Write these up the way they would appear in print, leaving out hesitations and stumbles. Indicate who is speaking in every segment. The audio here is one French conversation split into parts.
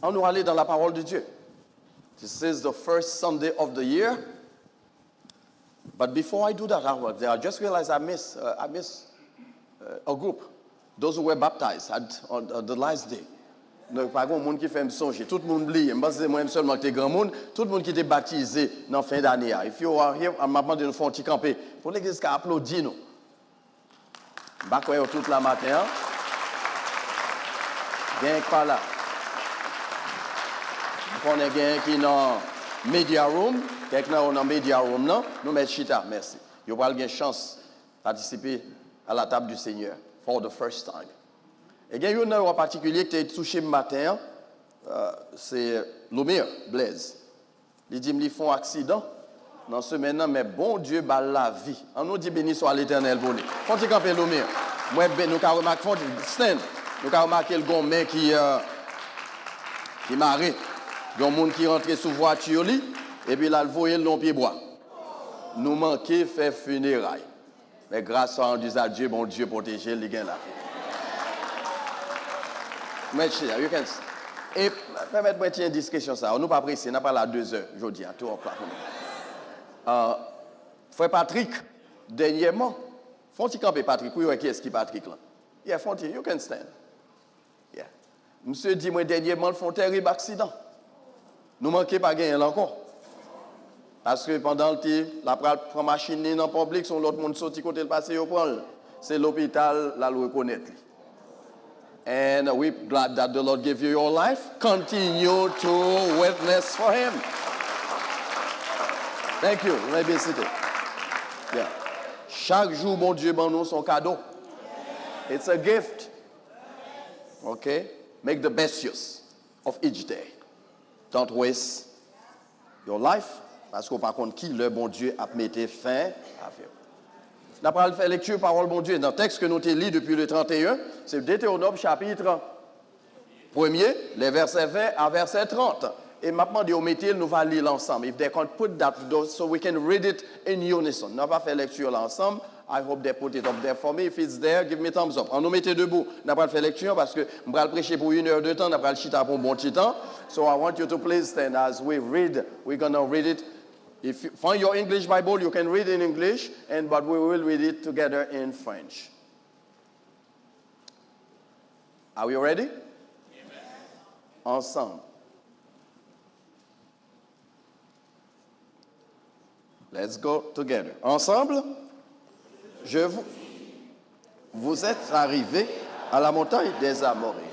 Speaker 1: On nous aller dans la parole de Dieu. This is the first Sunday of the year. But before I do that, I just realized I miss a group. Those who were baptized on the last day. Pas grand monde qui fait me songer. Tout le monde oublie. Je pense que moi seulement que grand monde. Tout le monde qui était baptisé dans la fin d'année. If you are here, I'm about to faire un petit campé. Pour l'église qui applaudit nous. Je vais vous toute la matin. Bien pas là. On est bien qui dans media room. Quelqu'un dans media room non. Nous mettons chita. Merci. Vous avez une chance de participer à la table du Seigneur for the first time. Et il y a une en particulier qui a été touché le matin, c'est Lomir Blaise. Il dit qu'ils font un accident dans ce maintenant, mais bon Dieu bat la vie. On nous dit béni soit l'Éternel pour lui. Quand il campe Lomir, moi nous avons remarqué, nous avons remarqué le gourmet qui marre. Il y a un monde qui rentre sous voiture et puis là, il voyait le long pied bois. Nous manquons faire funérailles. Mais grâce à Dieu, bon Dieu protéger les gains là. Mais you can. Et permettez-moi de une discussion ça. On nous pas pressé, on n'a pas là 2 heures aujourd'hui à tout en place. Frère Patrick, dernièrement, font-ils camper Patrick? Oui, qui est-ce qui Patrick là? Yeah, font-ils, you can stand. Yeah. Monsieur dit moi dernièrement, ils font un terrible accident. Nous manquons pas gagner là encore. Parce que pendant le temps, la prend machine dans le public, son l'autre monde sorti côté le passé au prend. C'est l'hôpital là le reconnaître. And we're glad that the Lord gave you your life. Continue to witness for Him. Thank you. You may be seated. Yeah. Chaque jour, mon Dieu, ben nous son cadeau. It's a gift. Okay? Make the best use of each day. Don't waste your life. Parce qu'on par contre, qui le bon Dieu a mis fin à faire. Nous allons faire lecture parole bon Dieu. Dans le texte que nous avons lu depuis le 31, c'est Deutéronome chapitre 1er, les versets 20 à verset 30. Et maintenant, nous allons lire l'ensemble. If they can put that so we can read it in unison. Nous allons faire lecture l'ensemble. I hope they put it up there for me. If it's there, give me thumbs up. On nous mettez debout. Nous allons faire lecture parce que nous allons prêcher pour 1 heure de temps. Nous allons chita pour un bon petit temps. So I want you to please stand as we read. We're going to read it. If you find your English Bible, you can read in English, but we will read it together in French. Are we ready? Amen. Ensemble. Let's go together. Ensemble, vous êtes arrivés à la montagne des Amorés.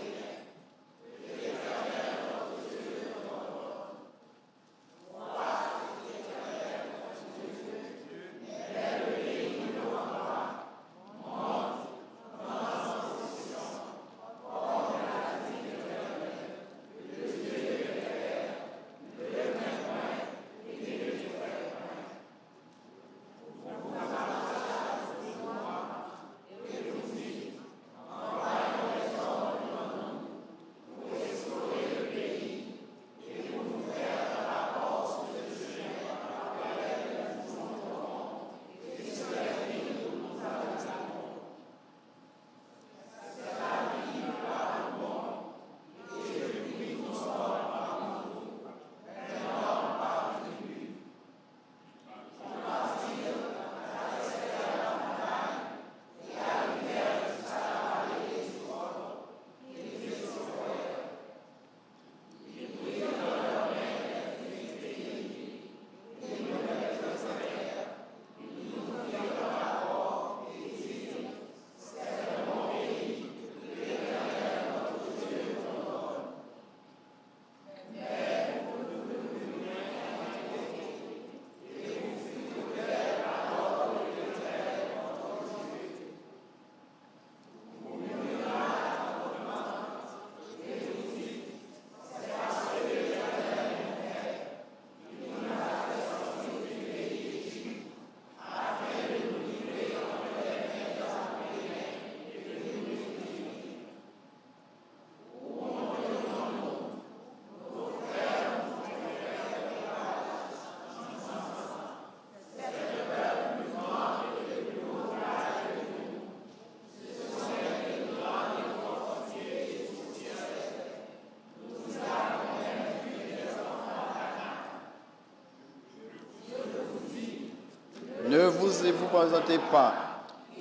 Speaker 1: présentez pas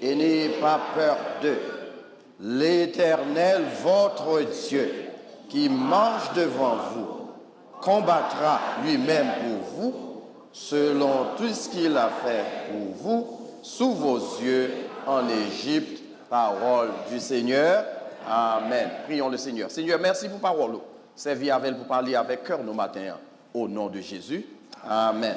Speaker 1: et n'ayez pas peur d'eux. L'Éternel, votre Dieu, qui marche devant vous, combattra lui-même pour vous, selon tout ce qu'il a fait pour vous, sous vos yeux en Égypte. Parole du Seigneur. Amen. Prions le Seigneur. Seigneur, merci pour parole. Servis avec pour parler avec cœur nos matins. Au nom de Jésus. Amen.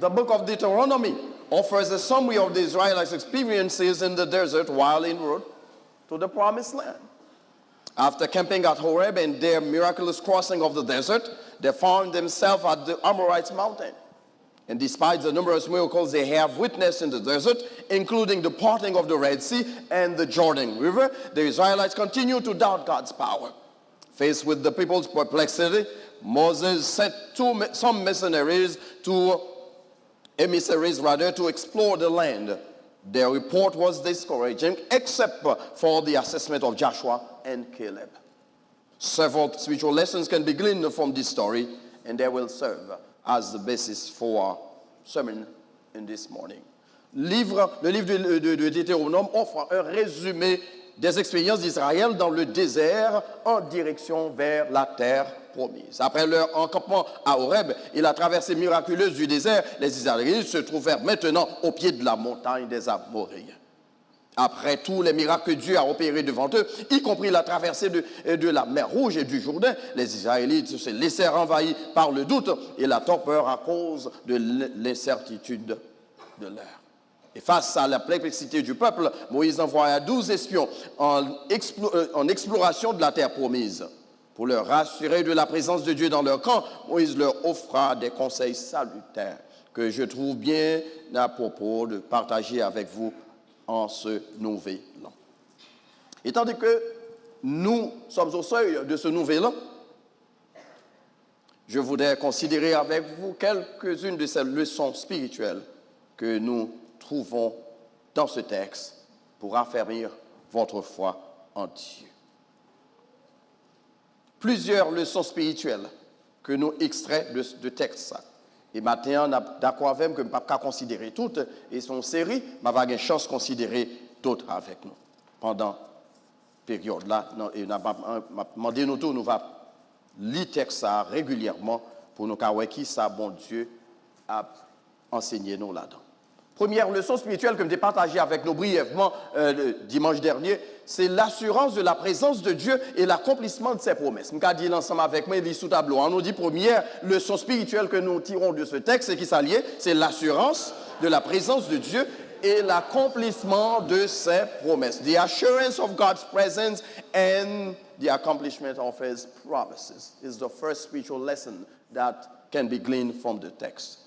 Speaker 1: The book of Deuteronomy offers a summary of the Israelites' experiences in the desert while en route to the promised land. After camping at Horeb and their miraculous crossing of the desert, they found themselves at the Amorites mountain. And despite the numerous miracles they have witnessed in the desert, including the parting of the Red Sea and the Jordan River, the Israelites continue to doubt God's power. Faced with the people's perplexity, Moses sent some emissaries to explore the land. Their report was discouraging, except for the assessment of Joshua and Caleb. Several spiritual lessons can be gleaned from this story, and they will serve as the basis for our sermon in this morning. Le livre de Deutéronome offre un résumé des expériences d'Israël dans le désert en direction vers la terre promise. Après leur encampement à Horeb et la traversée miraculeuse du désert, les Israélites se trouvèrent maintenant au pied de la montagne des Amoréens. Après tous les miracles que Dieu a opérés devant eux, y compris la traversée de la mer Rouge et du Jourdain, les Israélites se laissèrent envahir par le doute et la torpeur à cause de l'incertitude de l'heure. Et face à la perplexité du peuple, Moïse envoya 12 espions en exploration de la terre promise. Pour leur rassurer de la présence de Dieu dans leur camp, Moïse leur offra des conseils salutaires que je trouve bien à propos de partager avec vous en ce nouvel an. Et tandis que nous sommes au seuil de ce nouvel an, je voudrais considérer avec vous quelques-unes de ces leçons spirituelles que nous trouvons dans ce texte pour affermir votre foi en Dieu. Plusieurs leçons spirituelles que nous extraits de texte. Et maintenant, on a d'accord avec que je ne peux pas considérer toutes, et son série, je vais avoir une chance de considérer d'autres avec nous. Pendant cette période-là, et on a demandé nous tous, nous va lire le texte régulièrement pour nous voir qui ça, bon Dieu, a enseigné nous là-dedans. Première leçon spirituelle que je vais partager avec nous brièvement dimanche dernier, c'est l'assurance de la présence de Dieu et l'accomplissement de ses promesses. Je vais dire l'ensemble avec moi, il lit sous tableau. On nous dit première leçon spirituelle que nous tirons de ce texte, et qui s'allie, c'est l'assurance de la présence de Dieu et l'accomplissement de ses promesses. The assurance of God's presence and the accomplishment of His promises is the first spiritual lesson that can be gleaned from the text.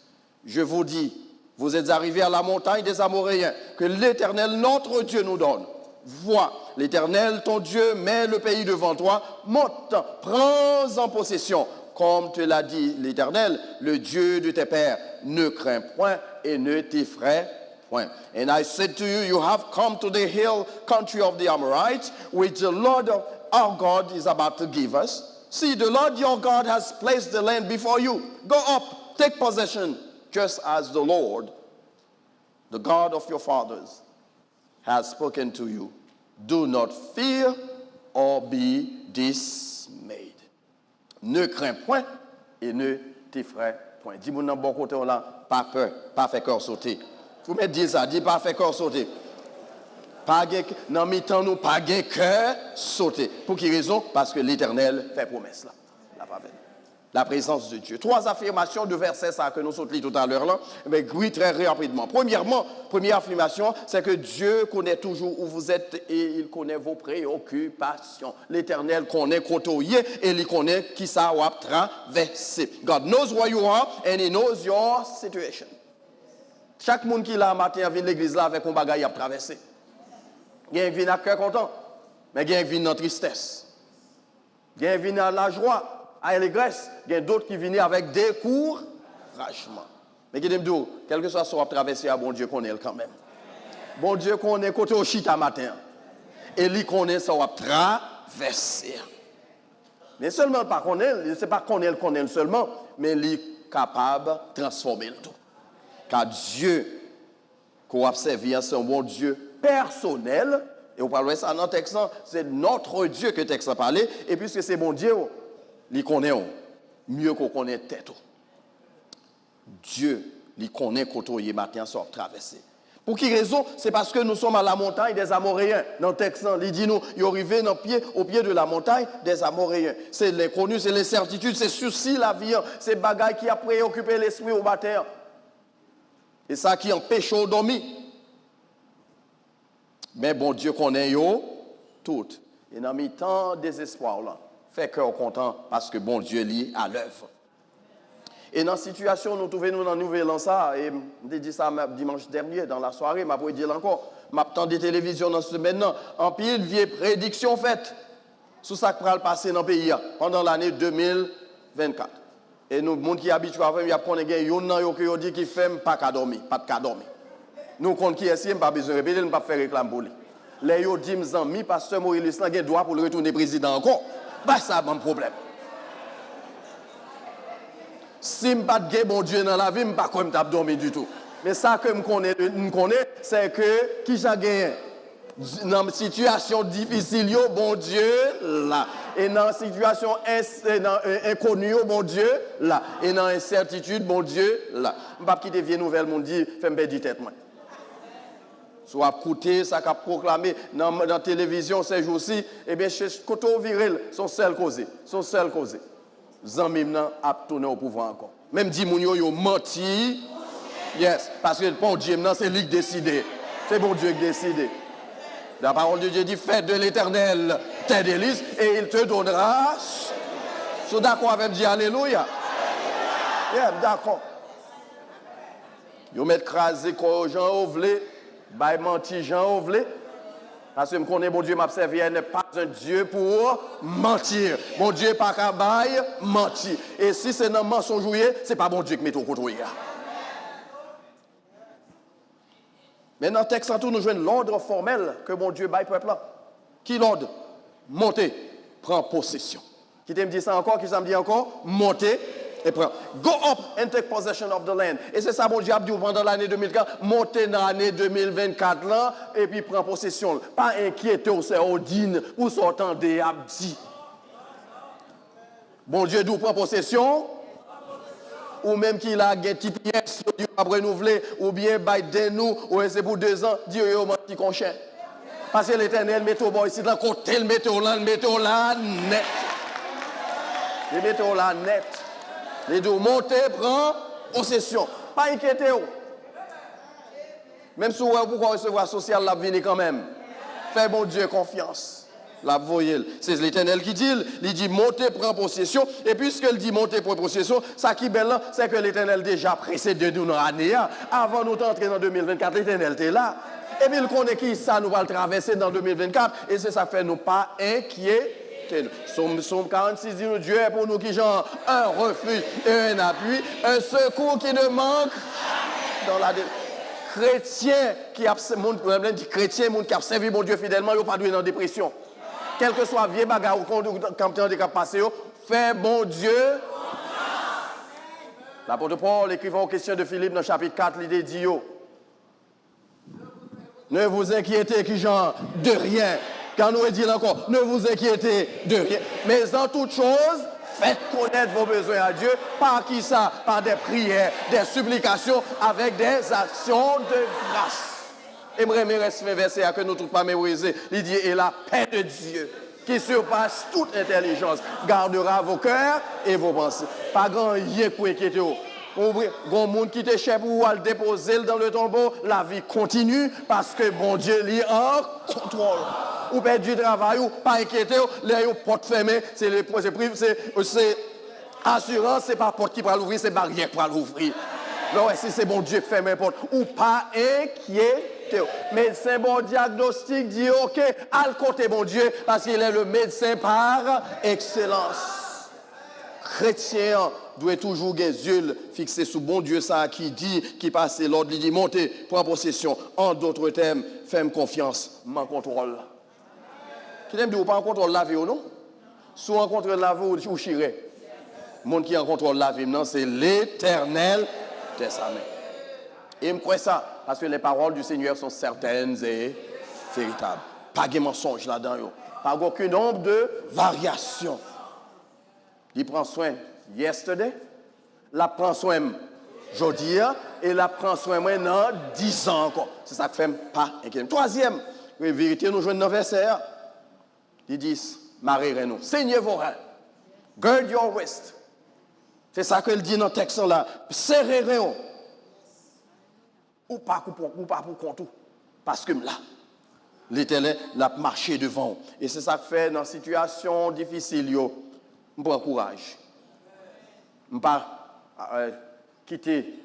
Speaker 1: Je vous dis, vous êtes arrivés à la montagne des Amoréens que l'Éternel, notre Dieu, nous donne. Vois, l'Éternel, ton Dieu, met le pays devant toi. Monte, prends en possession. Comme te l'a dit l'Éternel, le Dieu de tes pères, ne crains point et ne t'effraie point. And I said to you, you have come to the hill country of the Amorites, which the Lord our God is about to give us. See, the Lord your God has placed the land before you. Go up, take possession, just as the Lord, the God of your fathers, has spoken to you. Do not fear or be dismayed. Ne crains point et ne t'effraie point. Dis-moi dans bon côté, on a pas peur, pas fait cœur sauter. Vous me dites ça, dis pas fait cœur sauter. Pas dans mi-temps, nous pas gain cœur sauter. Pour quelle raison? Parce que l'Éternel fait promesse là. La présence de Dieu. 3 affirmations de versets ça que nous sommes lus tout à l'heure là, mais oui, très rapidement. Premièrement, première affirmation, c'est que Dieu connaît toujours où vous êtes et il connaît vos préoccupations. L'Éternel connaît côtoyer et il connaît qui ça va traverser. God knows where you are and he knows your situation. Chaque monde qui là matin vient l'église là avec un bagage à traverser. Il y a un vient à cœur content, mais il y a un vient dans tristesse. Il y a un vient à la joie. À l'allégresse, il y a d'autres qui viennent avec découragement. Mais qui disent, quel que soit ce qu'on traverser, bon Dieu connaît quand même. Bon Dieu connaît côté au chita matin. Et il connaît ça va traverser. Mais seulement pas connaître, c'est pas connaître seulement, mais il est capable de transformer le tout. Car Dieu qu'on a servi à son bon Dieu personnel. Et on parle de ça dans le texte, c'est notre Dieu que le texte a parlé. Et puisque c'est bon Dieu, il connaît mieux qu'on connaît tête. Dieu, il connaît quand il est matin sur traverser. Pour quelle raison? C'est parce que nous sommes à la montagne des Amoréens. Dans le texte, il dit nous, il est arrivé au pied de la montagne des Amoréens. C'est l'inconnu, c'est l'incertitude, c'est souci la vie, c'est bagaille qui a préoccupé l'esprit au matin. Et ça qui empêche de dormir. Mais bon Dieu connaît tout. Et dans le temps désespoir là, fait cœur content parce que bon Dieu lit à l'œuvre. Et dans la situation, nous trouvons dans Nouvelle-An ça, et je dit ça dimanche dernier, dans la soirée, je vais dire encore, je attends des télévisions dans ce semaine, en pile vieille prédiction faite sur ça qui va le passer dans le pays pendant l'année 2024. Et nous, les gens qui habitent à faire, il y a un qui dit qu'il ne fait pas de dormir, pas de dormir. Nous, quand qui est pas besoin de répéter, nous ne pas faire réclame pour lui. Les gens disent, mi pasteur Maurice, il a droit pour le retourner président encore. Bah, ça a un problème. Si je n'ai pas de bon Dieu dans la vie, je ne pas comme dormir du tout. Mais ça que je connais, c'est que qui j'ai gagné. Dans une situation difficile, bon Dieu, là. Et dans une situation inconnue, bon Dieu, là. Et dans incertitude, bon Dieu, là. Je ne vais pas quitter vieille nouvelle, mon Dieu, fais-moi perdre du tête, moi. Soit écouter, ça qu'a proclamé dans la télévision ces jours-ci, eh bien, chez Koto Viril, son seul causé. Zanmim nan a tourné au pouvoir encore. Même dit moun yo menti. Yes, parce que bon Dieu c'est lui qui décide. C'est bon Dieu qui décide. La parole de Dieu dit fais de l'Éternel tes délices et il te donnera. So d'accord avec dire alléluia. Yeah, d'accord. Yo met crasé ko Jean Ovlé, bay menti Jean Ovlé. Parce que je connais mon Dieu m'a servi, il n'est pas un Dieu pour mentir. Mon Dieu n'est pas capable de mentir. Et si c'est un mensonge, ce n'est pas mon Dieu qui met au côté. Mais dans le texte, nous jouons l'ordre formel que mon Dieu baille peuple là. Qui l'ordre? Montez, prends possession. Qui me dit ça encore? Qui ça me dit encore? Montez et prends. Go up and take possession of the land. Et c'est ça, mon Dieu a dit pendant l'année 2004. Montez dans l'année 2024 là et puis prends possession. Pas inquiéter au Odine ou sortant des abdis. Bon Dieu d'où prend possession? Ou même qu'il a des petits pièces, Dieu a renouvelé, ou bien Biden nous, ou c'est pour 2 ans, Dieu a menti qu'on chien. Parce que l'Éternel met au bord ici, dans le côté, le météo là net. Le météo là net. Les deux montez, prend possession. Pas inquiétez. Même si vous pouvez recevoir social, la venir quand même. Fais bon Dieu confiance. La voyelle. C'est l'Éternel qui dit, il dit montez, prend possession. Et puisqu'il dit montez, prend possession, ça qui est belle là, c'est que l'Éternel déjà précédé nous dans l'année. Avant nous d'entrer dans 2024, l'Éternel était là. Et puis il connaît qui ça nous va le traverser dans 2024. Et c'est ça fait nous pas inquiéter. Somme 46 dit Dieu est pour nous qui genre un refuge et un appui, un secours qui ne manque dans la chrétien qui a chrétien monde qui a servi mon Dieu fidèlement, il pas doué dans dépression. Quel que soit vieux bagarre ou quand tu as passé, fais bon Dieu. L'apôtre Paul écrivant aux questions de Philippe dans le chapitre 4, l'idée dit ne vous inquiétez qui genre de rien. Quand nous dit encore, ne vous inquiétez de rien. Mais en toute chose, faites connaître vos besoins à Dieu. Par qui ça? Par des prières, des supplications, avec des actions de grâce. Et je reste un verset que nous ne trouvons pas mémorisé. Il dit, et la paix de Dieu, qui surpasse toute intelligence, gardera vos cœurs et vos pensées. Pas grand rien pour inquiéter. Grand monde qui te cherche pour le déposer dans le tombeau, la vie continue parce que bon Dieu est en contrôle. Ou perdre du travail, ou pas inquiéter, les portes fermées, c'est assurance, c'est pas porte qui va l'ouvrir, c'est barrière pour l'ouvrir. Non, si c'est bon Dieu qui ferme les portes, ou pas inquiéter. Médecin bon diagnostic dit ok, à le côté bon Dieu, parce qu'il est le médecin par excellence. Chrétien doit toujours avoir les yeux fixés sur bon Dieu, ça qui dit, qui passe l'ordre, il dit montez, prends possession. En d'autres termes, fais-moi confiance, m'en contrôle. Qui t'aime dire, pas en contrôle la vie ou non? Soit en contrôle la vie ou chiré. Le monde qui en contrôle la vie, non, c'est l'Éternel de sa main. Et je crois ça, Parce que les paroles du Seigneur sont certaines et véritables. Pas de mensonge là-dedans. Pas aucun nombre de variations. Il prend soin yesterday, la prend soin aujourd'hui et la prend soin maintenant 10 ans encore. C'est ça que fait pas inquiet. Troisième, la vérité, nous jouons dans le verset. Ils disent, mariez-nous, saignez vos reins, gird your waist. C'est ça qu'il dit dans le texte là. Serrez-vous. Ou pas pour compte. Parce que là, l'Éternel l'a marché devant. Et c'est ça que fait dans une situation difficile, je prends courage. Je ne pas quitter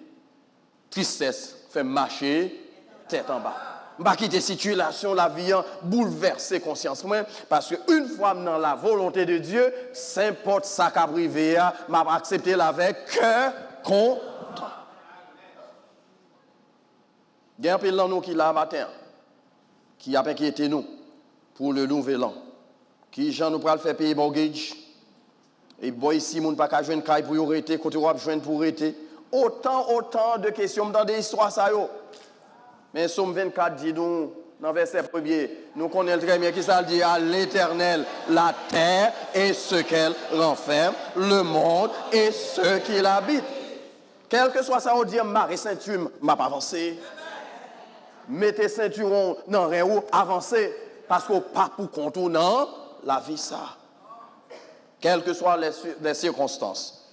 Speaker 1: tristesse, faire marcher tête en bas. Je ne pas quitter situation, la vie, bouleverser conscience. Parce qu'une fois dans la volonté de Dieu, n'importe ça qu'a privé, m'a accepté avec cœur content. Il y a un peu de nous qui là matin, qui a inquiété nous pour le nouvel an. Qui Jean nous pral faire payer mortgage. Et boy ici moun pas ka joindre caille pour y rester, côté ou joindre pour rester. Autant de questions dans des histoires ça yo. Mais Somme 24 dit nous dans verset 1er, nous connaissons très bien qui ça dit à l'Éternel, la terre et ce qu'elle renferme, le monde et ceux qui l'habitent. Quel que soit ça, on dit Marie ceinture m'a pas avancé. Mettez ceinturon dans rien ou avancez parce qu'on pas pour contourner la vie ça. Quelles que soient les circonstances,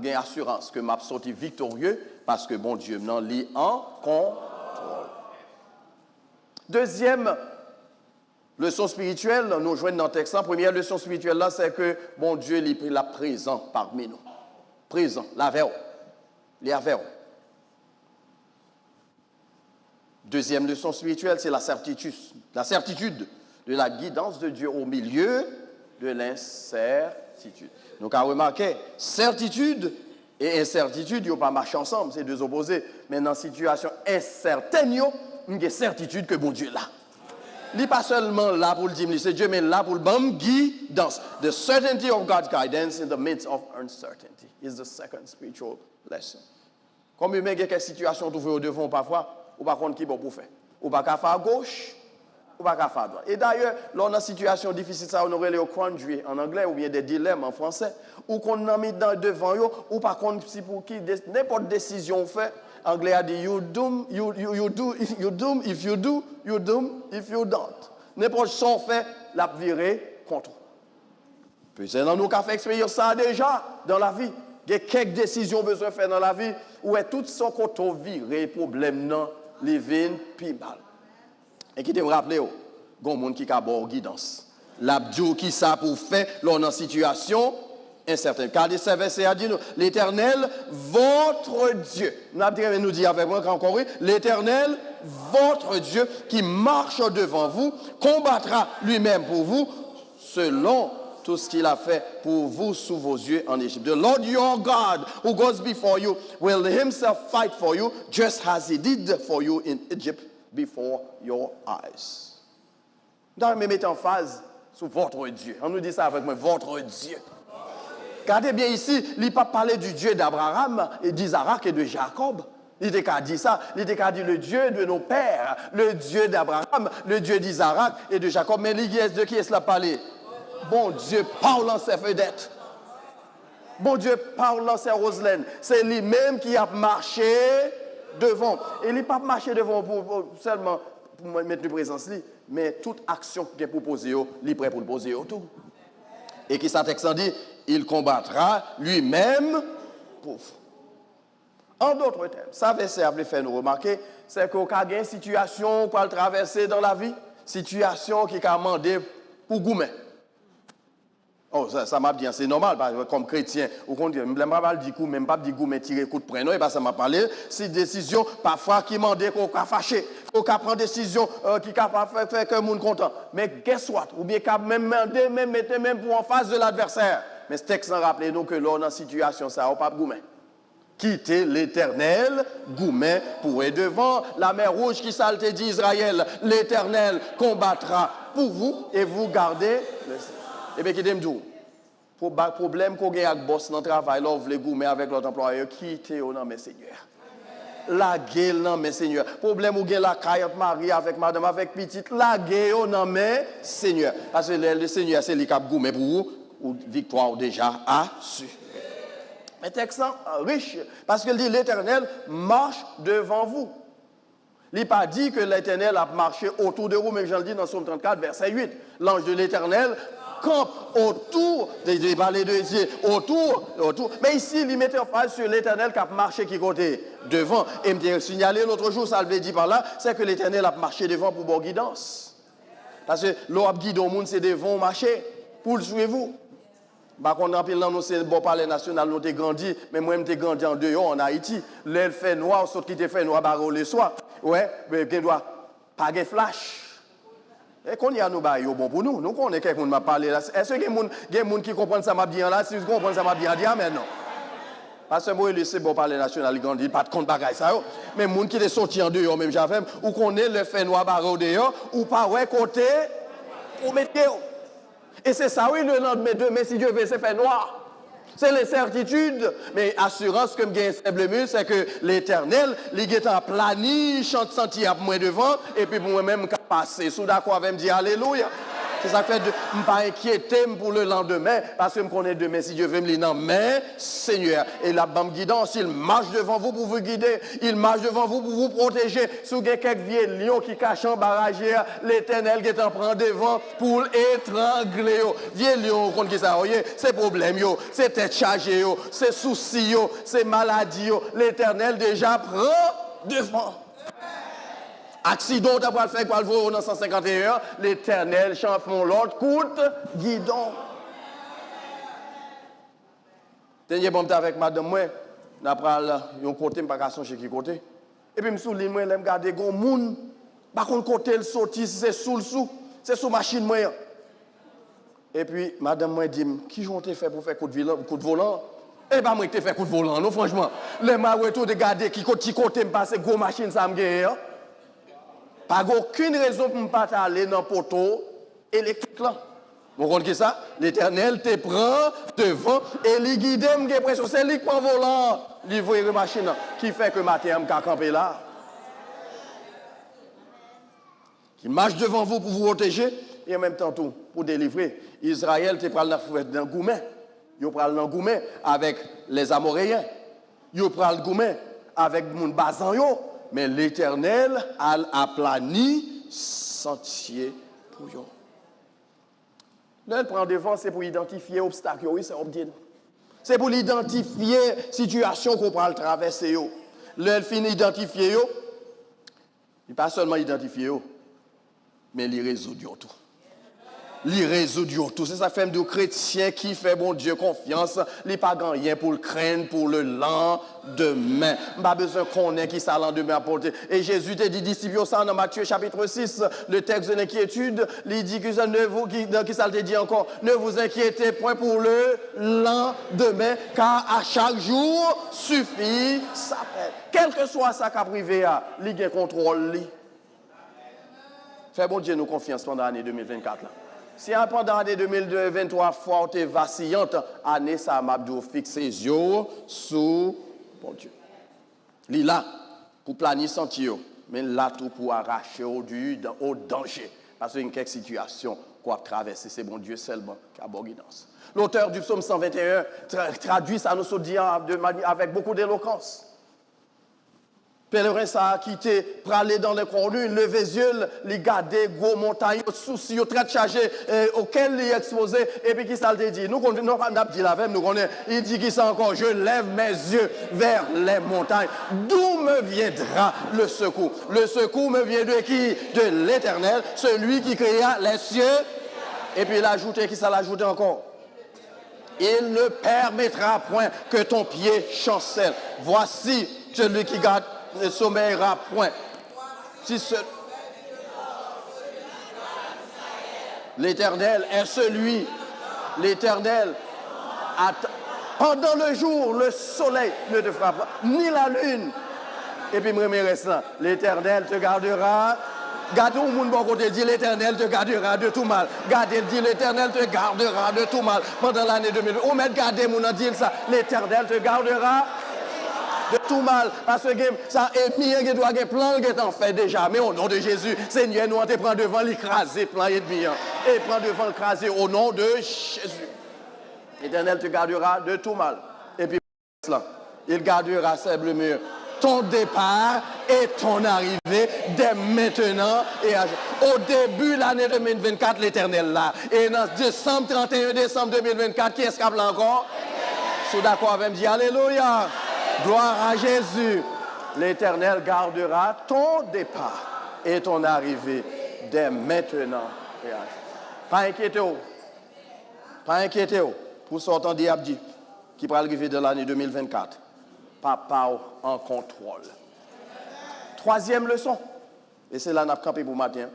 Speaker 1: j'ai assurance que m'a sorti victorieux parce que bon Dieu m'en lit en contrôle. Deuxième leçon spirituelle, nous joignons dans le texte. Première leçon spirituelle là, c'est que bon Dieu est là présent parmi nous. Présent, la verre. Les avers. Deuxième leçon spirituelle, c'est la certitude. La certitude de la guidance de Dieu au milieu de l'incertitude. Donc, à remarquer, certitude et incertitude, ils ne pas marcher ensemble, c'est deux opposés. Mais dans une situation incertaine, il y a une certitude que bon Dieu est là. Il n'est pas seulement là pour le dire, c'est Dieu, mais là pour le bon guidance. The certainty of God's guidance in the midst of uncertainty is the second spiritual lesson. Comme il y a quelques situations où vous devons parfois, ou pas contre qui bon pour faire. Ou pas qu'à faire à gauche, ou pas qu'à faire à droite. Et d'ailleurs, lors d'une situation difficile, ça on aurait les quandary en anglais ou bien des dilemmes en français, ou qu'on a mis devant eux, ou par contre si pour qui n'importe décision fait, anglais a dit you doom if you do, you doom if you don't. N'importe son fait, la virer contre. Peut-être dans nous qu'a fait expérience ça déjà dans la vie. Il y a quelques décisions besoin de faire dans la vie où est tout son côté viré problème non les veines puis mal. Et qui te me rappeler gon monde qui a bon guidance. L'abdou qui ça pour faire lors dans situation incertaine. Car les versets a dit nous l'Éternel votre Dieu. Nous dit avec moi encore oui, l'Éternel votre Dieu qui marche devant vous combattra lui-même pour vous selon tout ce qu'il a fait pour vous sous vos yeux en Égypte. The Lord your God who goes before you will himself fight for you just as he did for you in Egypt before your eyes. Dans me mettre en phase sur votre Dieu. On nous dit ça avec moi, votre Dieu. Regardez bien ici, il n'a pas parlé du Dieu d'Abraham et d'Isaac et de Jacob. Il n'a dit ça, il n'a dit le Dieu de nos pères, le Dieu d'Abraham, le Dieu d'Isaac et de Jacob. Mais de qui est-ce qu'il a parlé? Bon Dieu, parle en ses vedettes. Bon Dieu, parle en ses Roselaine. C'est lui-même qui a marché devant. Et il n'a pas marché devant seulement pour mettre une présence, mais toute action qu'il a proposée, il est prêt pour le poser autour. Et qui s'attexte dit, il combattra lui-même pour vous. En d'autres termes, ça verset a fait nous remarquer, c'est qu'il y a une situation qu'on a traverser dans la vie, situation qui a demandé pour goumer. Oh, ça m'a bien, c'est normal, comme chrétien, ou qu'on dit, même pas dire coup, même pas dire coup, mais tirer coup de prénom, et ça m'a parlé, c'est décision, parfois, qui m'a dit qu'on a fâché, qu'on a pris décision, qui a fait que le monde content. Mais guess what? Ou bien qu'on même demandé, même mettre même pour en face de l'adversaire. Mais ce texte, rappelez-nous que là, dans la situation, ça n'a pas de goumet. Quittez l'Éternel, goumet pour et devant la mer rouge qui salte dit Israël, l'Éternel combattra pour vous et vous gardez le Eh bien, qui t'aime tout. Pour le problème qu'on a avec boss dans le travail, là, vous voulez goumer avec l'autre employeur, quittez au nom de Seigneur. la gueule non mais Seigneur. Problème ou gain la caillotte Marie avec madame avec petite, la gueule non mais Seigneur. Parce que le Seigneur c'est lui qui a goumé pour vous, ou victoire déjà assurée. Mais texte riche parce qu'il dit l'Éternel marche devant vous. Il n'a pas dit que l'Éternel a marché autour de vous, mais Jean le dit dans Psaume 34, verset 8. L'ange de l'Éternel campe autour, il parlait de Dieu, autour. Mais ici, il mettait en face sur l'Éternel qui a marché qui côté devant. Et me signalé l'autre jour, ça le dit par là, c'est que l'Éternel a marché devant pour bonne guidance. Parce que l'eau guide au monde, c'est devant marcher pour le suivre. Par contre, nous c'est bon palais national, nous avons grandi, mais moi, j'ai grandi en dehors, en Haïti. L'aile fait noir, sauf qu'il fait noir, barreau le soir. Ouais, mais il doit pas de flash. Et qu'on y a nous baillons bon pour nous. Nous connaissons quelqu'un qui m'a parlé là. Est-ce qu'il y a des gens qui comprennent ça m'a bien là? Si vous comprenez ça m'a bien dit, amen non. Parce que moi, c'est bon palais national, il grandit, pas de compte bagaille ça. Mais les gens qui sont sortis en dehors, même j'avais, ou qu'on est le fait noir, barreau dehors, ou pas, ouais, côté, ou météo. Et c'est ça, oui, le lendemain, demain, si Dieu veut, c'est fait noir. C'est l'incertitude, mais assurance que je simplement, c'est que l'Éternel, il est en planning, chante senti à moi devant, et puis pour moi-même, je passe. Sous d'accord avec me dire Alléluia. C'est ça qui fait de ne pas inquiéter pour le lendemain, parce que je connais demain, si Dieu veut me dire, mais Seigneur, et la bande guidance, il marche devant vous pour vous guider, il marche devant vous pour vous protéger. Si vous avez quelques vieux lions qui cachent en barrage, l'Éternel qui est en prend devant pour étrangler. Vieux lions, contre qui ça, c'est problème, c'est tête chargée, c'est soucis, c'est maladie, l'Éternel déjà prend devant. Accident d'avoir fait quoi le voir dans 151, l'Éternel champion l'autre coûte guidon. Tenez bon avec madame moi, d'après un côté me pas songer qui côté. Et puis me souligne moi l'aime garder gon monde, par contre côté le sorti c'est sous c'est sous machine moi. Et puis madame moi dit qui j'ont fait pour faire coup de volant? Eh ben moi qui fait coup de volant non franchement. Les marouettes de garder qui côté me passer gros machine ça me gagne. Pas aucune raison pour ne pas aller dans le poteau électrique là. Vous comprenez ça? L'Éternel te prend devant et il guide, c'est lui qui prend volant, livrer la machine qui fait que matin je camper là. Qui marche devant vous pour vous protéger et en même temps tout pour délivrer. Israël te prend dans le goumet. Il prend dans le goumet avec les Amoréens. Il prend le goumet avec mon bazan yo. Mais l'Éternel a aplani sentier pour eux. Là, il prend devant, c'est pour identifier l'obstacle, oui, c'est obdien. C'est pour identifier la situation qu'on peut traverser. Là, il finit d'identifier, il pas seulement identifier, mais il résout tout. Il résout tout. C'est ça fait de chrétien qui fait bon Dieu confiance. Il n'a pas rien pour le craindre pour le lendemain. Il n'a pas besoin qu'on ait qui ça lendemain apporter. Et Jésus te dit, disciples ça dans Matthieu chapitre 6, le texte de l'inquiétude, il dit que ça ne vous, qui ça te dit encore, ne vous inquiétez point pour le lendemain, car à chaque jour suffit sa peine. Quel que soit sa cas privé, il y a contrôle. Fais bon Dieu nous confiance pendant l'année 2024 là. Si pendant l'année 2023, fois tu es vacillante, année ça m'a fixé les yeux sous bon Dieu. Il est là pour planifier sentier, mais là tout pour arracher au danger. Parce qu'il y a une situation qu'on a traversée, c'est bon Dieu seulement qui a bonne guidance. L'auteur du psaume 121 traduit ça nous dit avec beaucoup d'éloquence. Pèlerin ça a quitté, pralé dans les cornues, levé les yeux, les garder, gros montagnes, soucis, très chargés, auquel il est exposé, et puis qui ça le dit? Nous, on n'a pas dit la même, nous connaissons, il dit qui ça encore? Je lève mes yeux vers les montagnes. D'où me viendra le secours? Le secours me vient de qui? De l'Éternel, celui qui créa les cieux. Et puis il a ajouté, qui ça l'a ajouté encore? Il ne permettra point que ton pied chancelle. Voici celui qui garde ne sommeillera point. Si l'Éternel est celui, l'Éternel, pendant le jour, le soleil ne te frappe pas, ni la lune. Et puis, me reste là, l'Éternel te gardera. Gardez au monde bon côté, dit l'Éternel te gardera de tout mal. Gardez, dit l'Éternel te gardera de tout mal. Pendant l'année 2020, ou même gardez mon dit ça, l'Éternel te gardera. de tout mal. Parce que ça est mis, qui doit avoir plan qui est en fait déjà. Mais au nom de Jésus, Seigneur, nous on te prend devant l'écraser, plan ennemi. Et prend devant l'écraser au nom de Jésus. L'Éternel te gardera de tout mal. Et puis, il gardera ses murs. Ton départ et ton arrivée dès maintenant et au début de l'année 2024, l'Éternel là. Et dans décembre 31 décembre 2024, qui est-ce qui a encore? Je suis d'accord avec me dire Alléluia. Gloire à Jésus. L'Éternel gardera ton départ et ton arrivée dès maintenant. Pas inquiétez-vous. Pas inquiétez-vous. Pour sortir diable dit qui va arriver de l'année 2024. Papa en contrôle. Troisième leçon, et c'est là qu'on a campé pour matin,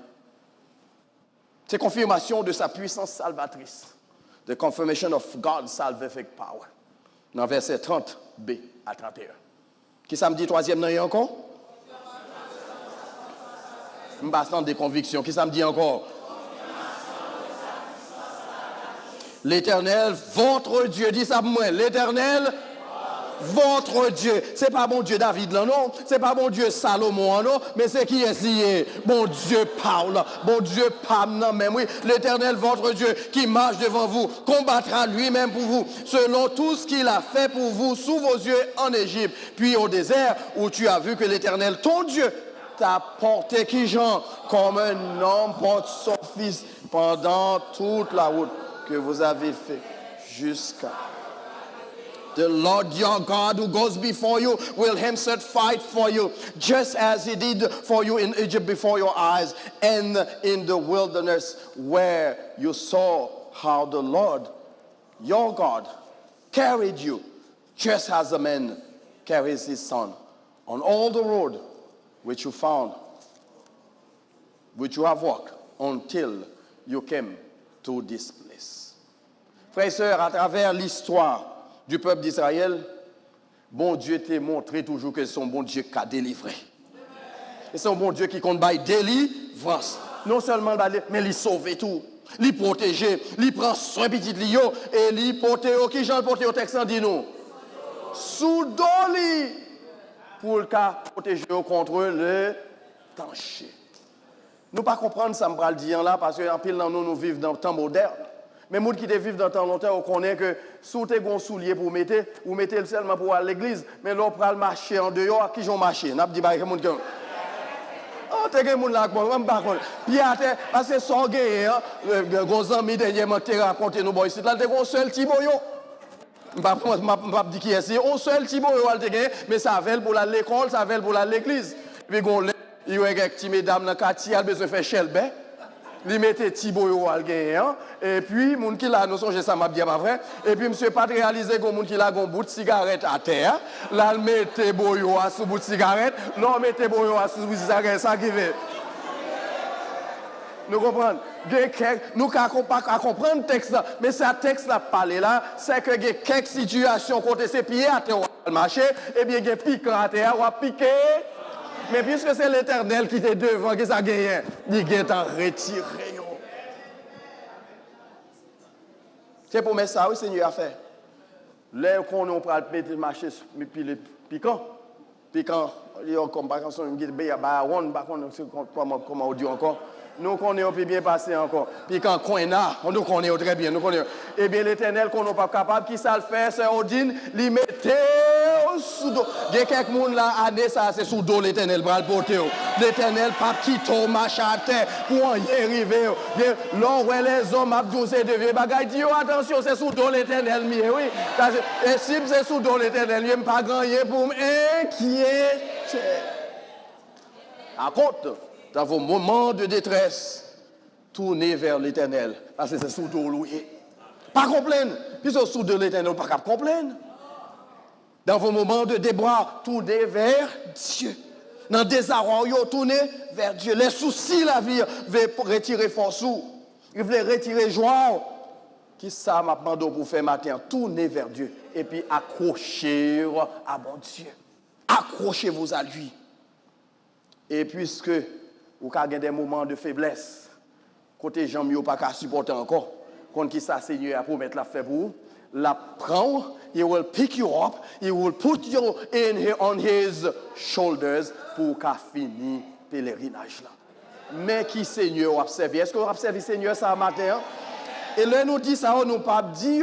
Speaker 1: c'est confirmation de sa puissance salvatrice. The confirmation of God's salvific power. Dans verset 30b à 31. Qui ça me dit troisième nan encore? Je me passe des convictions. Qui ça me dit encore? L'Éternel, votre Dieu, dit ça pour moi. L'Éternel, votre Dieu. Ce n'est pas bon Dieu David là, non. Ce n'est pas bon Dieu Salomon, non. Mais c'est qui est lié. Bon Dieu Paul. Bon Dieu Pam, non, même oui. L'Éternel, votre Dieu, qui marche devant vous, combattra lui-même pour vous, selon tout ce qu'il a fait pour vous sous vos yeux en Égypte. Puis au désert, où tu as vu que l'Éternel, ton Dieu, t'a porté qui Jean, comme un homme porte son fils pendant toute la route que vous avez fait jusqu'à. The Lord your God who goes before you will himself fight for you, just as he did for you in Egypt before your eyes and in the wilderness where you saw how the Lord your God carried you, just as a man carries his son on all the road which you found, which you have walked until you came to this place. Frères et sœurs, à travers l'histoire du peuple d'Israël, bon Dieu t'a montré toujours que c'est son bon Dieu qui a délivré. Et c'est un bon Dieu qui compte by délivrance. Non seulement mais il sauve tout. Il protège, il prend soin petit lio et il protège qui Jean porte au texte dit nous. Sous doli pour le cas protéger contre le danger. Nous pas comprendre ça me le dire là parce que en pile nous vivons dans le temps moderne. Mais les gens qui vivent dans le temps longtemps, on connaît que sous tes gros souliers pour mettre, ou mettez seulement pour aller à l'église, mais là, on prend le marché en dehors, qui ont marché. On a dit, bah, il y a des gens qui ont. Oh, t'es des gens là, même pas contre. Puis, parce que sans gagner, gros amis, dernièrement, t'es raconté nous, ici, là, t'es un seul petit boyo. Je ne vais pas dire qui est ici. Un seul petit boyo, mais ça va pour l'école, ça va pour l'église. Puis, il y a des petites mesdames dans le quartier, elles besoin de faire chelbe. Li mette Tiboyo al gagné et puis moun qui là nous songe ça m'a bien pas vrai et puis monsieur pas réaliser que moun qui là gon bout de cigarette à terre là mette boyo à sous bout de cigarette non mette boyo à sous bout de cigarette ça qui veut nous comprenons nous pas comprendre texte là mais ça texte là parler là c'est que il quelques situations côté ces pieds à terre marché et bien il piquant à terre ou piquer. Mais puisque c'est l'Éternel qui était devant, qui s'est gagné, il est en retiré. C'est pour mettre ça, oui, Seigneur a fait. Là, qu'on a pris le marché, puis piquant. Piquant, il y a comme par exemple, il y a comment on dit encore. Nous connaissons plus bien passé encore. Puis quand on a, nous connaissons très bien. Nous connaissons. Eh bien, l'Éternel qu'on n'est pas capable, qui ça le fait, c'est Odin, il mettait sous dos. Il y a quelques personnes là, année ça, c'est sous dos l'Éternel, bras le porter. L'Éternel, pas qui tombe, machin à terre, pour y arriver. Là, où les hommes abdousés de vieux bagailles, disent attention, c'est sous dos l'Éternel, oui. Et si c'est sous dos l'Éternel, il n'y a pas grand chose pour m'inquiéter. À côté. Dans vos moments de détresse, tournez vers l'Éternel. Parce que c'est sous dos loué. Pas complaindre. Puisque sous de l'Éternel, pas complaindre. Dans vos moments de débras, tournez vers Dieu. Dans le désarroi, tournez vers Dieu. Les soucis, la vie, veulent retirer force. Ils veulent retirer joie. Qui ça m'a demandé pour faire matin? Tournez vers Dieu. Et puis accrochez-vous à mon Dieu. Accrochez-vous à lui. Et puisque vous avez des moments de faiblesse, côté gens mieux pas qu'à supporter encore, contre qui ça Seigneur a promettre la fait pour vous, la prend, he will pick you up, he will put you on his shoulders pour qu'a fini pèlerinage là. Mais qui Seigneur a observé? Est-ce qu'on a observé Seigneur ça matin? Et là nous dit ça, on nous pas dit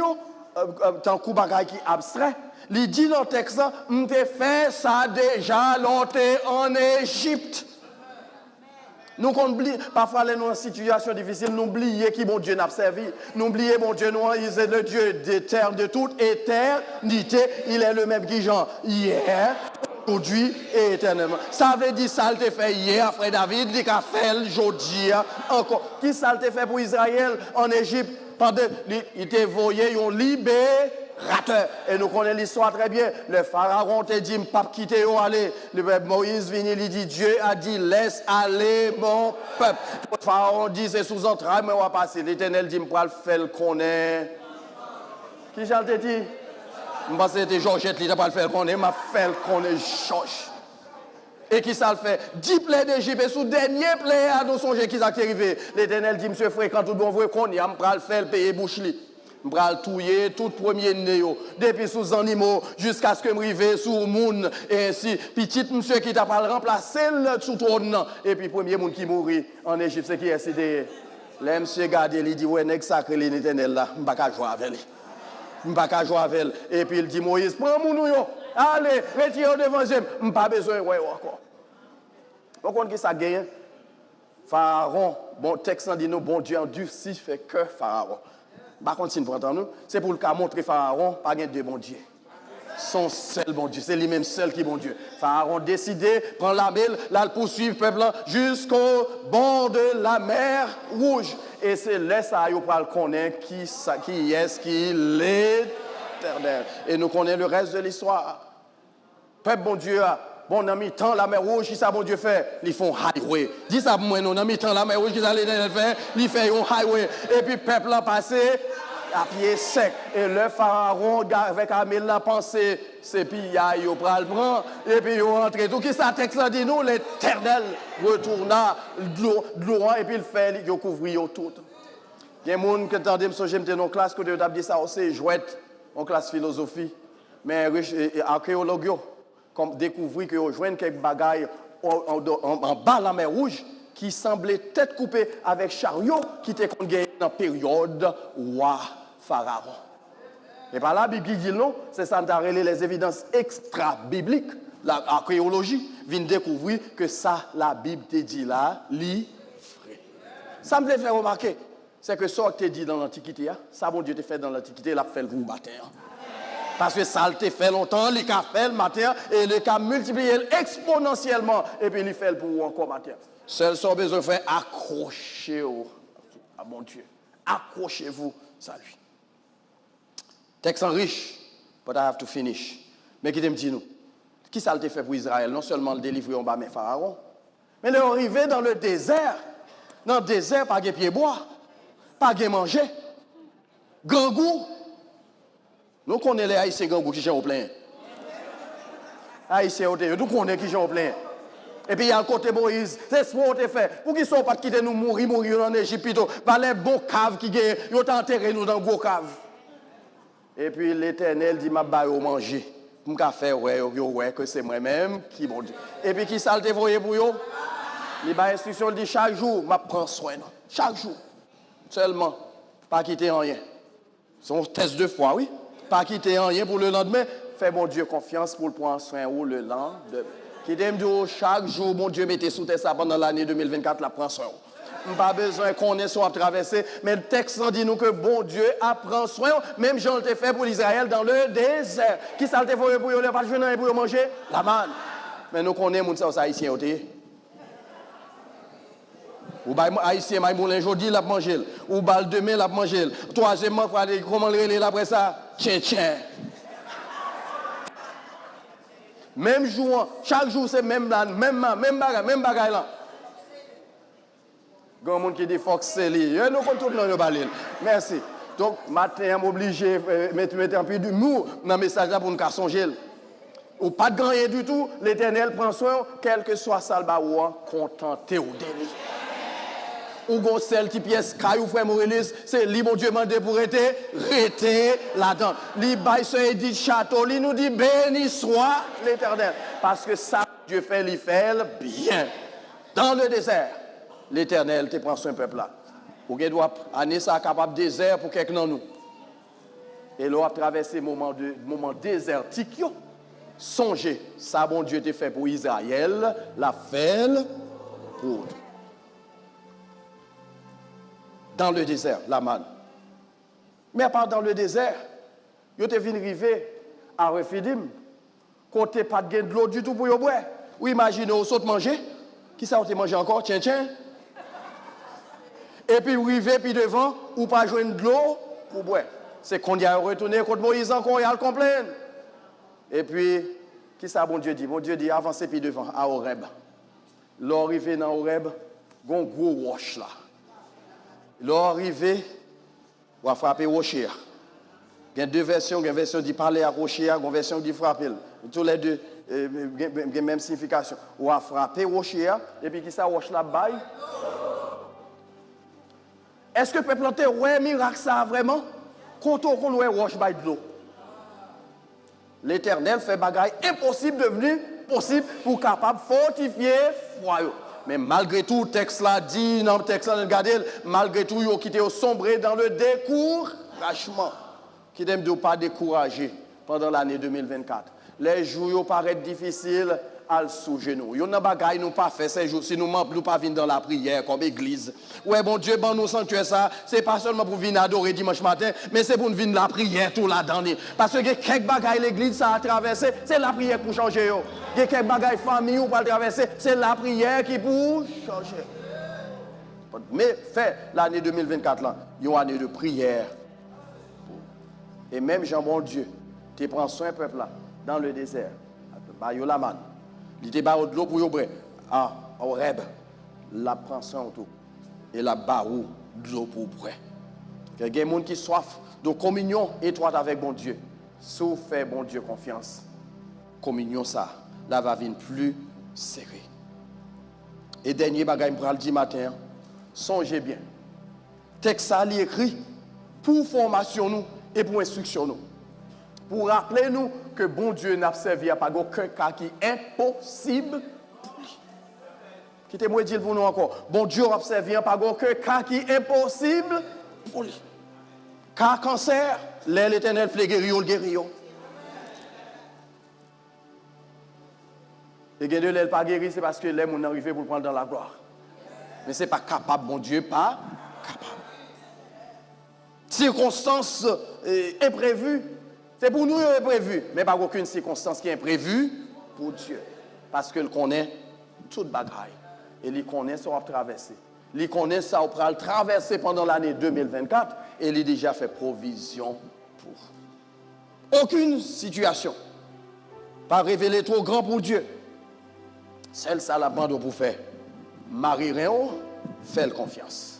Speaker 1: tant coup bagay qui abstrait. Il dit dans le texte, m'te fait ça déjà longtemps en Égypte. Nous oublions, parfois, dans une situation difficile, nous oublions qui bon Dieu n'a servi. Nous oublions, bon Dieu, nous, il est le Dieu des terres, de toute éternité. Il est le même qui Jean hier, aujourd'hui et éternellement. Ça veut dire, ça le fait hier, frère David, il a fait aujourd'hui encore. Qui ça le fait pour Israël en Égypte? Pendant, il était voyé, ils ont libéré. Et nous connaissons l'histoire très bien. Le pharaon te dit, pas quitter où aller. Le Moïse vient, il dit, Dieu a dit, laisse aller mon peuple. Le pharaon dit, c'est sous entrailles, mais on va passer. L'Éternel dit, je vais le faire connaître. Qui j'en te dit? Je pense que c'était Georgette, il n'a pas le faire connaître, m'a fait connaître Georges. Et qui ça le fait? 10 plaies d'Égypte, et sous dernier plaie, à nous songer qui s'est arrivé. L'Éternel dit, monsieur frère, quand tout bon vrai qu'on y a, je vais le faire payer bouche li. Je vais le touiller tout premier néo, depuis sous animaux, jusqu'à ce que je arrive sur le monde. Et ainsi, petit monsieur qui t'a pas remplacé le sous trône. Et puis, premier monde qui mourit en Égypte, c'est qui est cédé. Là, monsieur garde, il dit, ouais, n'est-ce sacré l'Éternel là, je ne vais pas jouer avec lui. Je ne vais pas jouer avec lui. Et puis, il dit, Moïse, prends mon nouillon, allez, retirez devant Jésus. Je n'ai pas besoin, ouais, encore. Vous comprenez que ça gagne? Pharaon, bon, texte dit nous, bon Dieu endurci fait que Pharaon. Par contre, si nous prenons nous, c'est pour le cas montrer Pharaon, pas de deux bon Dieu. Son seul bon Dieu, c'est lui-même seul qui est bon Dieu. Pharaon décidé, prend la mêle, là, le poursuivre le peuple jusqu'au bord de la mer Rouge. Et c'est là ça, il va le connaître qui est-ce qui l'Éternel. Et nous connaissons le reste de l'histoire. Peuple bon Dieu, bon ami, tant la mer Rouge, qui ça bon Dieu fait? Ils font highway. Dis ça pour moi, non, ami, tant la mer Rouge, qui ça l'Éternel fait? Ils font un highway. Et puis, peuple a passé à pied sec. Et le pharaon, avec Amel, l'a pensé, c'est puis il prend le prend, et puis il rentre. Tout qui ça texte dit nous, l'Éternel retourna de l'eau, et puis il fait, il couvre tout. Il y a des gens qui entendent me songer dans une classe, que tu as dit ça aussi, jouette, en classe philosophie, mais archéologue, comme découvrir que vous joignez quelques bagailles en bas de la mer Rouge, qui semblait tête coupée avec chariot qui était gagné dans la période roi Pharaon. Et par là, la Bible dit non, c'est ça qui a les évidences extra-bibliques, l'archéologie, vient découvrir que ça, la Bible te dit là, vrai. Ça me fait faire remarquer, c'est que ça que te dit dans l'Antiquité, ça, bon Dieu te fait dans l'Antiquité, il a fait le gros baptême. Parce que ça te fait longtemps, il a fait le matin, et il a multiplié exponentiellement, et puis il fait le pour encore matin. Seul son besoin de faire, accrochez-vous à mon Dieu. Accrochez-vous, salut. Texte riche, but I have to finish. Mais qui me dit nous? Qui ça le fait pour Israël? Non seulement le délivrer en bas, mais Pharaon. Mais il est arrivé dans le désert. Dans le désert, pas de pied bois, pas de manger. Gangou. Nous connaissons les Haïtiens gangou qui sont au plein. Haïtiens, nous connaissons qui sont au plein. Et puis il y a le côté Moïse, c'est ce qu'on a fait. Pour qu'ils ne soient pas quitter nous mourir en Égypte, il y a les bons caves qui ont enterré nous dans les gros caves. Et puis l'Éternel dit, ma baille au manger. Je vais faire ouais, que c'est moi-même qui bon Dieu. Et puis qui ça le dévoyé pour eux? Les instructions dit chaque jour, je prends soin. Chaque jour. Seulement, pas quitter rien. C'est un test de foi, oui. Pas quitter rien pour le lendemain. Fais mon Dieu confiance pour le prendre soin ou le lendemain. Qui t'aime dire chaque jour, mon Dieu, mettez sous terre ça pendant l'année 2024, la prend soin. Pas besoin qu'on ait soit traversé, mais le texte dit nous que bon Dieu apprend soin, même Jean le fait pour l'Israël dans le désert. Qui ça le fait pour eux, pas de pour manger? La manne. Mais nous connaissons les Haïtiens. Ou Haïtien, Maïmoulin, aujourd'hui, l'a mangé. Ou bal demain, l'a mangé. Troisièmement, comment le relais après ça? Tiens. Même jour, chaque jour, c'est même bagaille là. Il y a des gens qui disent Fox, c'est lui. Nous comptons tout le monde. Merci. Donc, matin, je suis obligé de mettre un peu de nous dans le message là pour nous songer. Ou pas de rien du tout, l'Éternel prend soin, quel que soit ça, contentez-vous de lui. ou gon sel qui pièce caillou frère Morelis, c'est li bon Dieu mandé pour rester là-dedans. Li bail son édit château, li nous dit béni soit l'Éternel parce que ça Dieu fait li fait bien. Dans le désert, l'Éternel te prend son peuple là. Ou gen doit année ça capable désert pour quelqu'un nous. Et là a traversé moment désertique yo. Songez, ça bon Dieu te fait pour Israël, la fait pour dans le désert, la manne. Mais à part dans le désert, yo te vinn river à Refidim, côté pas de l'eau du tout pour yo boire. Ou imaginez au saute manger, qui ça te manger encore tiens. Et puis river puis devant ou pas joindre de l'eau pour boire. C'est qu'on y a retourné contre Moïse encore, il a le complaint. Et puis, qui ça, bon Dieu dit? Bon Dieu dit, avancez puis devant, à Horeb. L'arrivée dans Horeb, il y a un gros roche là. L'arrivée, on va frapper rocher. Il y a deux versions, il y a une version qui parle à rocher, il y a une version qui frappe. Tous les deux, il y a la même signification. On va frapper rocher, et puis qui ça, roche là, baille. Est-ce que le peuple planter, ouais, miracle ça vraiment? Quand on voit roche baille de l'eau. L'Éternel fait bagaille impossible devenu possible pour capable fortifier foyer. Mais malgré tout, le texte là dit, dans le texte là, regardez, malgré tout, ils ont quitté au sombré dans le découragement. Qui n'aime de pas décourager pendant l'année 2024. Les jours paraissent difficiles, à sous genoux. Yon nan bagay nous pas fait ces jours si nous ne pas venir dans la prière comme église. Ouais bon Dieu bon nous sanctuaire ça, c'est pas seulement pour venir adorer dimanche matin, mais c'est pour venir dans la prière tout là-dedans. Parce que quelques bagay l'église ça a traversé, c'est la prière pour changer yo. Quelques bagay famille ou pas traverser, c'est la prière qui pour changer. Mais fait l'année 2024 là, une année de prière. Et même Jean bon Dieu, tu prends soin peuple là dans le désert. Bah yo la man. Il était barreau de l'eau pour y boire. Ah, au rêve, la prend soin autour. Et la barreau de l'eau pour boire. Il y a des gens qui soif de communion étroite avec bon Dieu. Si vous faites bon Dieu confiance, communion ça, là va venir plus serré. Et dernier bagage pour le dit matin, songez bien. Texte ça li écrit pour formation nous et pour instruction nous. Pour rappeler nous que bon Dieu n'a servi à pas aucun cas qui est impossible pour lui. Quittez-moi dire pour nous encore. Bon Dieu n'a servi à pas aucun cas qui est impossible pour lui. Car cancer, l'Éternel fait guérir le guérir. Et bien de l'elle pas guéri, c'est parce que les gens arrivé pour le prendre dans la gloire. Mais ce n'est pas capable, bon Dieu, pas capable. Circonstances imprévues. C'est pour nous imprévu, mais pas aucune circonstance qui est imprévue pour Dieu. Parce qu'il connaît toute bagaille. Et il connaît ça va traverser. Il connaît ça va traverser pendant l'année 2024 et il a déjà fait provision pour. Aucune situation pas révélée trop grand pour Dieu. Celle ça la bande pour faire. Marie Réon, fait confiance.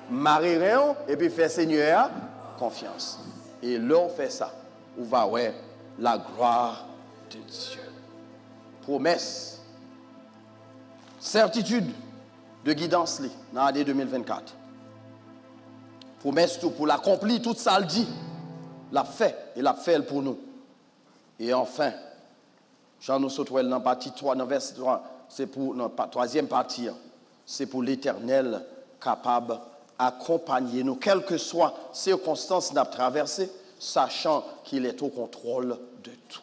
Speaker 1: Marie Réon et puis fait Seigneur confiance. Et l'on fait ça. Où va ouais la gloire de Dieu. Promesse, certitude de guidance dans l'année 2024. Promesse tout pour l'accomplir, tout ça le dit. La fait et la fait pour nous. Et enfin, Jean nous saute dans la partie 3, dans verset 3, c'est pour la troisième partie, c'est pour l'Éternel capable d'accompagner nous, quelles que soient les circonstances qu'on a traversées, sachant qu'il est au contrôle de tout.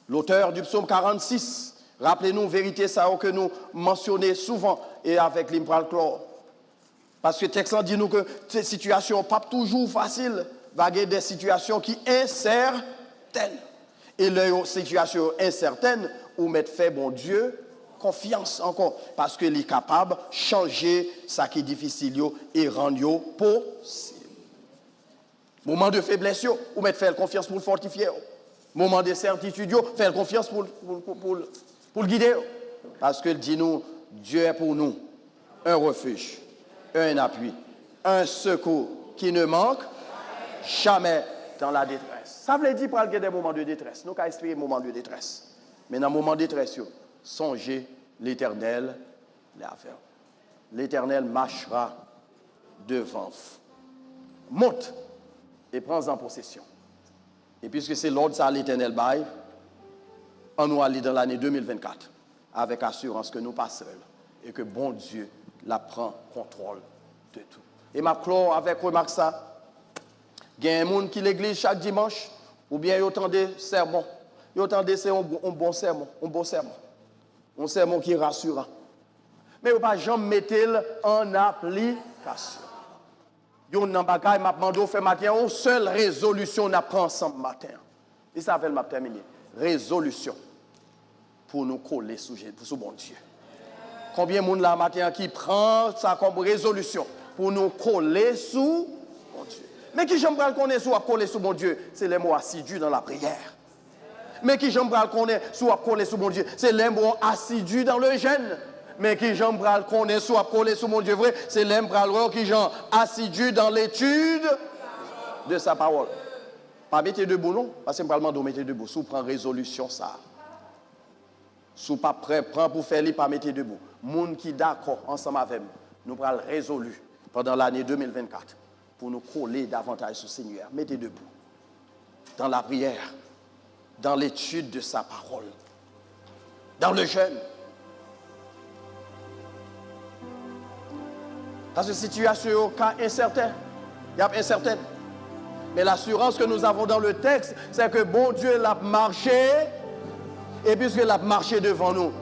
Speaker 1: L'auteur du psaume 46, rappelez-nous, vérité ça que nous mentionnons souvent et avec l'impral-chlore. Parce que le texte dit nous que ces situations pas toujours faciles, il y a des situations qui sont incertaines. Et les situations incertaines, où mettre fait bon Dieu confiance encore. Parce qu'il est capable de changer ce qui est difficile et rendre possible. Moment de faiblesse, ou mettre faire confiance pour le fortifier. Moment de certitude, faire confiance pour le guider. Parce qu'il dit nous, Dieu est pour nous un refuge, un appui, un secours qui ne manque jamais dans la détresse. Ça veut dire qu'il y a des moments de détresse. Nous avons espéré des moments de détresse. Mais dans le moment de détresse, songez l'Éternel les affaires. l'Éternel marchera devant vous. Monte et prends-en possession. Et puisque c'est l'ordre ça l'Éternel bail, on nous aller dans l'année 2024 avec assurance que nous pas seuls et que bon Dieu la prend contrôle de tout. Et ma clore avec remarque ça. Il y a un monde qui l'église chaque dimanche ou bien il entend des sermons. Il entend c'est un bon sermon, un beau sermon. Un sermon qui est rassurant. Mais il ne pas jamais mettre en application. Il y a un bagage m'a demandé faire matin une seule résolution n'a prend ensemble matin. Et ça fait le m'a terminé. Résolution pour nous coller sous bon Dieu. Combien de monde là matin qui prend ça comme résolution pour nous coller sous bon Dieu. Mais qui j'aimerais connaître sous coller sous bon Dieu, c'est les mots assidus dans la prière. Mais qui j'aimerais connaître sous coller sous bon Dieu, c'est les mots assidus dans le jeûne. Mais qui j'aimerais connaître sous coller sous mon Dieu vrai, c'est les mots qui j'en assidus dans l'étude de sa parole. Pas mettre debout non, parce que probablement de mettre debout, sous prend résolution ça. Sous pas prêt, prend pour faire li pas mettre debout. Monde qui d'accord ensemble avec nous pral résolu pendant l'année 2024 pour nous coller davantage sur le Seigneur. Mettez debout. Dans la prière, dans l'étude de sa parole, dans le jeûne. Parce que la situation est incertaine. Il y a incertaine. Mais l'assurance que nous avons dans le texte, c'est que bon Dieu l'a marché. Et puisque l'a marché devant nous,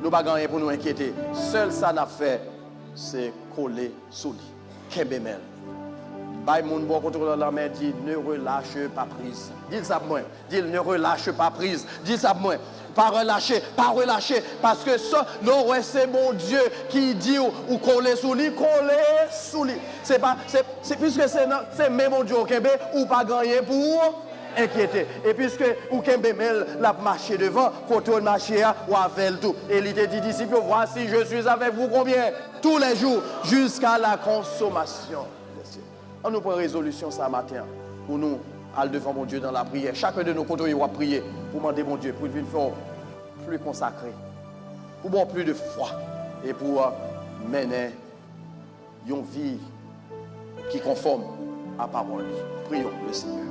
Speaker 1: nous n'avons pas rien pour nous inquiéter. Seul ça n'a fait, c'est coller sous lui. Kembemel. Bay moun bon contrôle la main dit ne relâche pas prise. Dis ça moi. Dis ne relâche pas prise. Dis ça moi. Pas relâcher, pas relâcher. Parce que ça, non, c'est mon Dieu qui dit ou coller sous lui, coller sous lui. C'est pas, c'est puisque c'est même mon Dieu au Québec ou pas gagner pour inquiéter. Et puisque ou Kembemel l'a marché devant, contrôle marché ou avec tout. Et il était dit disciples, voici je suis avec vous combien? Tous les jours, jusqu'à la consommation. On nous prend résolution ce matin pour nous aller devant mon Dieu dans la prière. Chacun de nos côtés va prier pour demander mon Dieu pour venir faire plus consacré, pour avoir plus de foi et pour mener une vie qui conforme à la parole. Prions le Seigneur.